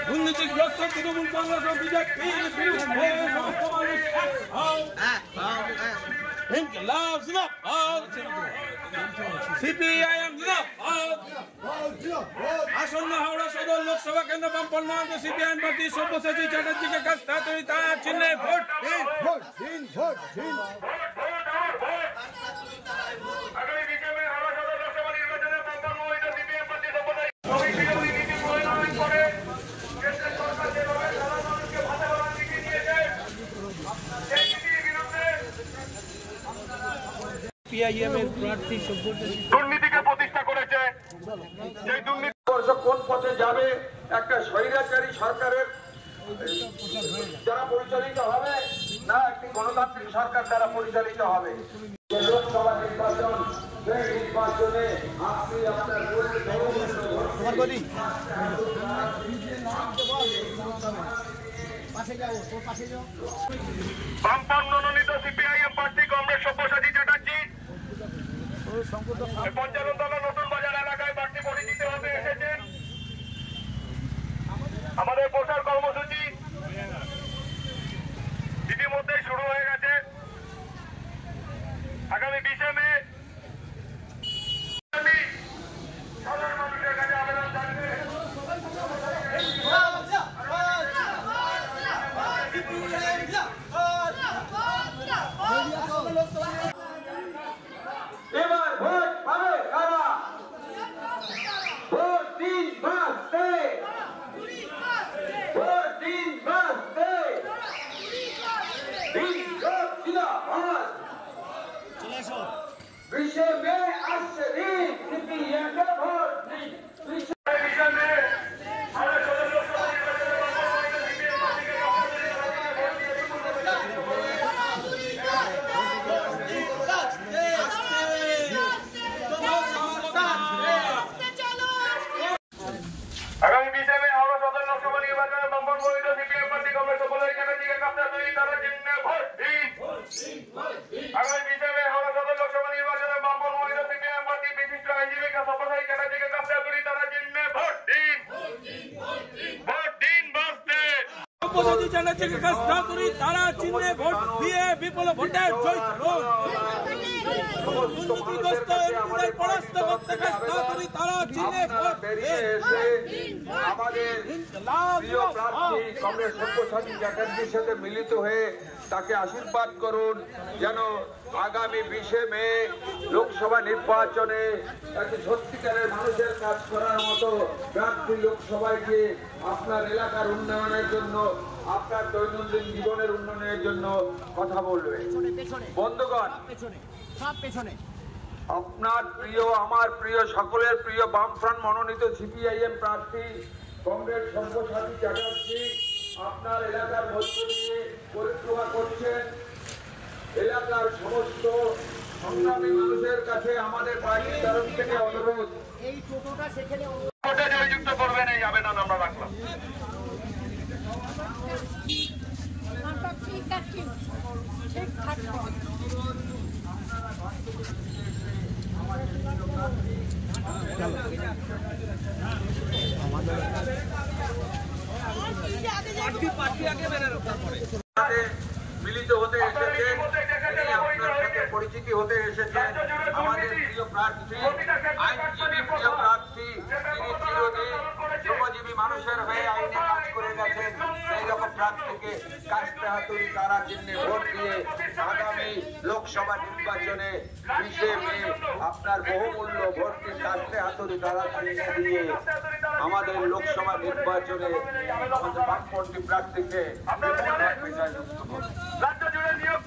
দুর্নীতিগ্রস্ত তৃণমূল কংগ্রেস ও বিজেপি ইনকিলাব জিন্দাবাদ, সিপিআইএম জিন্দাবাদ। আসন্ন হাওড়া সদর লোকসভা কেন্দ্র বামপন্থী সিপিআইএম প্রার্থী সব্যসাচী চ্যাটার্জিকে কাছ তাড়াতাড়ি তার চিহ্নে ভোট দিন। দুর্নীতিকে প্রতিষ্ঠা করেছে, সেই দুর্নীতি কোন পথে যাবে, একটা স্বৈরাচারী সরকারের যারা পরিচালিত হবে না একটি গণতান্ত্রিক সরকার দ্বারা পরিচালিত হবে। লোকসভা নির্বাচন, সেই নির্বাচনে আপনি আপনার বামপন্থী মনোনীত সিপিআইএম প্রার্থী কমরেড সব্যসাচী চ্যাটার্জি পঞ্চাননতলা নতুন বাজার এলাকায় প্রার্থী পরিচিত হতে এসেছেন। আমাদের প্রচার কর্মসূচি ইতিমধ্যেই শুরু হয়ে গেছে। আগামী 20 মে সাধারণ মানুষের কাছে আবেদন থাকবে, এবার ভোট পাবে কারা? ভোট দিন বাঁচতে, ভোট দিন বাঁচতে, দিন সব জিন্দাবাদ। 20 মে আসছে দিন, সিপিআইএমকে ভোট দিন। 20 মে আমরা সদর লোকসভা নির্বাচনে সিপিআইএম প্রার্থীকে আগামী 20 মে হাওড়া সদর লোকসভা নির্বাচনে বামপন্থী সিপিআইএম প্রার্থী কমরেড সব্যসাচী চ্যাটার্জিকে কাপ্তাই তারা চিহ্নে ভোট দিন। আগামী 20 মে হাওড়া সদর লোকসভা নির্বাচনে বামপন্থী সিপিআইএম প্রার্থী বিশিষ্ট আইনজীবী সব্যসাচী চ্যাটার্জিকে কাপ্তাই তারা চিহ্নে ভোট দিন। ভোট দিন বাঁচতে, সব্যসাচী চ্যাটার্জিকে কাছ তাড়াতাড়ি তারা চিহ্নে ভোট দিয়ে বিপুল ভোটে জয় করুন। দুর্নীতিগ্রস্ত এমপিদের পরাস্ত করতে কাছ তাড়াতাড়ি তারা চিহ্নে ভোট দিন। আমাদের প্রিয় প্রার্থী কমরেড সব্যসাচী চ্যাটার্জির সাথে মিলিত হয়ে তাকে আশীর্বাদ করুন যেন আগামী 20 মে লোকসভা নির্বাচনে একটি সত্যিকারের মানুষের কাজ করার মতো প্রার্থী লোকসভায় গিয়ে আপনার এলাকার উন্নয়নের জন্য, আপনার দৈনন্দিন জীবনের উন্নয়নের জন্য কথা বলবে। বন্ধুগণ, আপনার প্রিয়, আমার প্রিয়, সকলের প্রিয় বামফ্রন্ট মনোনীত সিপিআইএম প্রার্থী কমরেড সব্যসাচী চ্যাটার্জি আপনার এলাকার মধ্য দিয়ে পরিক্রমা করছেন। এলাকার সমস্ত সংগ্রামী মানুষের কাছে আমাদের পার্টির তরফ থেকে অনুরোধ, এই টোটোটা সেখানে জয়যুক্ত করবেন, এই আবেদন আমরা রাখলাম। মিলিত হতে এসেছেন, আপনার সাথে পরিচিতি হতে এসেছেন আমাদের প্রিয় প্রার্থী, আইনজীবী প্রিয় প্রার্থী, যিনি চিরদিন শ্রমজীবী মানুষের হয়ে আইনে কাজ করে গেছেন, সেই রকম প্রার্থীকে কাস্তে হাতুড়ি তারা চিহ্নে ভোট দিয়ে আগামী লোকসভা নির্বাচনে 20 মে আপনার বহুমূল্য ভোটটি কাস্তে হাতুড়ি তারা চিহ্নে দিয়ে আমাদের লোকসভা নির্বাচনে বামপন্থী প্রার্থীকে রাজ্য জুড়ে নিয়োগ